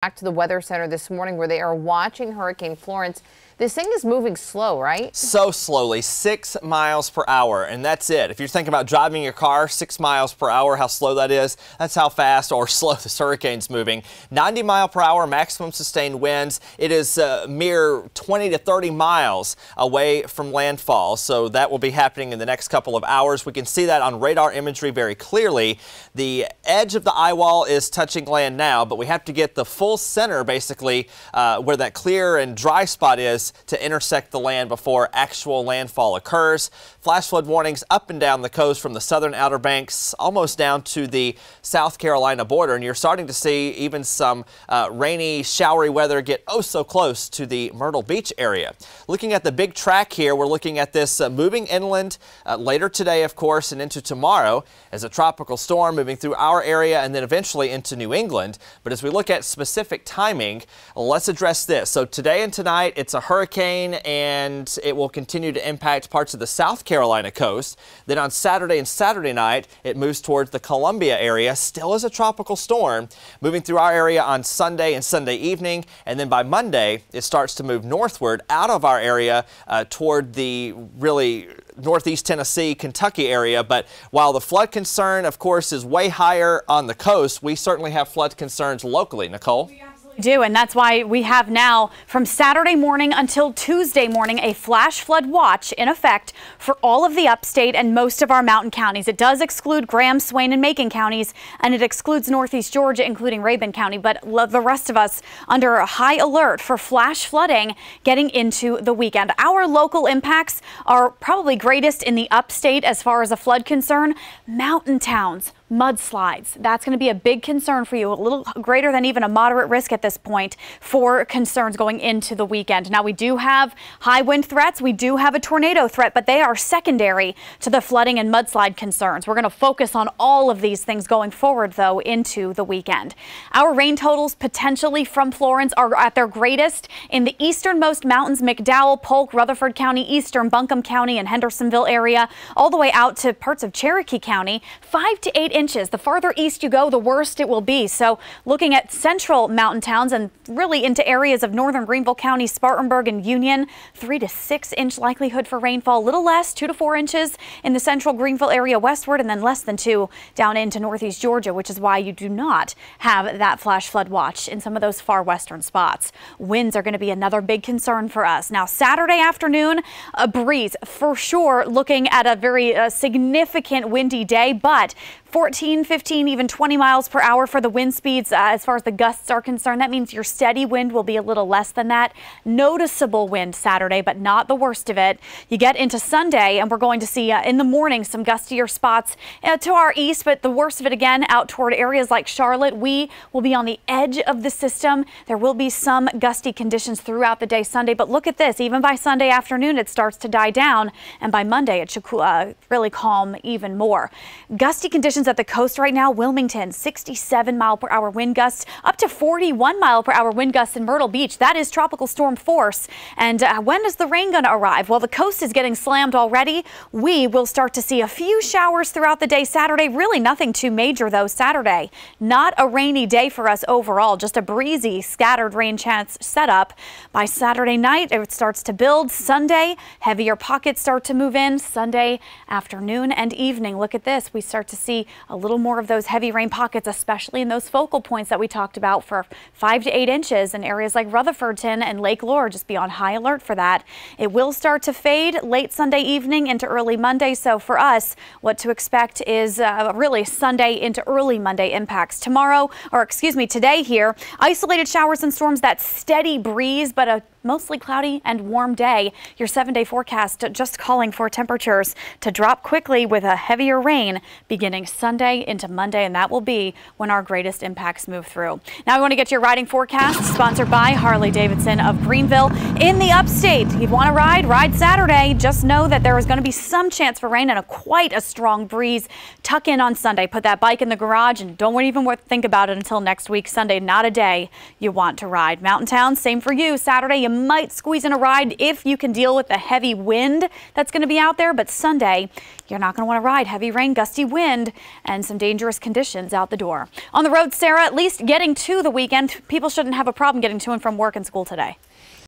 Back to the Weather Center this morning where they are watching Hurricane Florence. This thing is moving slow, right? So slowly, 6 miles per hour, and that's it. If you're thinking about driving your car 6 miles per hour, how slow that is, that's how fast or slow this hurricane's moving. 90 mile per hour maximum sustained winds. It is a mere 20 to 30 miles away from landfall, so that will be happening in the next couple of hours. We can see that on radar imagery very clearly. The edge of the eye wall is touching land now, but we have to get the full center, basically, where that clear and dry spot is, to intersect the land before actual landfall occurs. Flash flood warnings up and down the coast from the southern Outer Banks almost down to the South Carolina border, and you're starting to see even some rainy, showery weather get oh so close to the Myrtle Beach area. Looking at the big track here, we're looking at this moving inland later today, of course, and into tomorrow as a tropical storm moving through our area and then eventually into New England. But as we look at specific timing, let's address this. So today and tonight, it's a hurricane, and it will continue to impact parts of the South Carolina coast. Then on Saturday and Saturday night, it moves towards the Columbia area, still as a tropical storm, moving through our area on Sunday and Sunday evening. And then by Monday, it starts to move northward out of our area toward the really northeast Tennessee, Kentucky area. But while the flood concern, of course, is way higher on the coast, we certainly have flood concerns locally. Nicole? Do, and that's why we have now from Saturday morning until Tuesday morning a flash flood watch in effect for all of the upstate and most of our mountain counties. It does exclude Graham, Swain and Macon counties, and it excludes northeast Georgia, including Rabun County, but the rest of us under a high alert for flash flooding getting into the weekend. Our local impacts are probably greatest in the upstate as far as a flood concern. Mountain towns, mudslides. That's going to be a big concern for you, a little greater than even a moderate risk at this point for concerns going into the weekend. Now, we do have high wind threats. We do have a tornado threat, but they are secondary to the flooding and mudslide concerns. We're going to focus on all of these things going forward, though, into the weekend. Our rain totals potentially from Florence are at their greatest in the easternmost mountains, McDowell, Polk, Rutherford County, eastern Buncombe County and Hendersonville area, all the way out to parts of Cherokee County, 5 to 8 inches. The farther east you go, the worse it will be. So looking at central mountain towns and really into areas of northern Greenville County, Spartanburg and Union, 3 to 6 inch likelihood for rainfall, a little less, 2 to 4 inches in the central Greenville area westward, and then less than 2 down into northeast Georgia, which is why you do not have that flash flood watch in some of those far western spots. Winds are going to be another big concern for us. Now, Saturday afternoon, a breeze for sure, looking at a very significant windy day, but 14, 15, even 20 miles per hour for the wind speeds as far as the gusts are concerned. That means your steady wind will be a little less than that. Noticeable wind Saturday, but not the worst of it. You get into Sunday, and we're going to see in the morning some gustier spots to our east, but the worst of it again out toward areas like Charlotte. We will be on the edge of the system. There will be some gusty conditions throughout the day Sunday, but look at this. Even by Sunday afternoon, it starts to die down, and by Monday, it should really calm even more. Gusty conditions at the coast right now. Wilmington, 67 mile per hour wind gusts, up to 41 mile per hour wind gusts in Myrtle Beach. That is tropical storm force. And when is the rain going to arrive? Well, the coast is getting slammed already. We will start to see a few showers throughout the day Saturday. Really nothing too major though Saturday. Not a rainy day for us overall, just a breezy scattered rain chance setup. By Saturday night, it starts to build. Sunday, heavier pockets start to move in. Sunday afternoon and evening. Look at this. We start to see a little more of those heavy rain pockets, especially in those focal points that we talked about for 5 to 8 inches in areas like Rutherfordton and Lake Lure. Just be on high alert for that. It will start to fade late Sunday evening into early Monday. So for us, what to expect is really Sunday into early Monday impacts. Tomorrow, or excuse me, today here, isolated showers and storms, that steady breeze, but a mostly cloudy and warm day. Your 7-day forecast just calling for temperatures to drop quickly with a heavier rain beginning Sunday into Monday, and that will be when our greatest impacts move through. Now we want to get your riding forecast sponsored by Harley-Davidson of Greenville. In the upstate, you'd want to ride Saturday. Just know that there is going to be some chance for rain and quite a strong breeze. Tuck in on Sunday. Put that bike in the garage and don't even think about it until next week. Sunday, not a day you want to ride. Mountain towns, same for you. Saturday, you might squeeze in a ride if you can deal with the heavy wind that's going to be out there, but Sunday, you're not going to want to ride. Heavy rain, gusty wind and some dangerous conditions out the door. On the road, Sarah, at least getting to the weekend, people shouldn't have a problem getting to and from work and school today.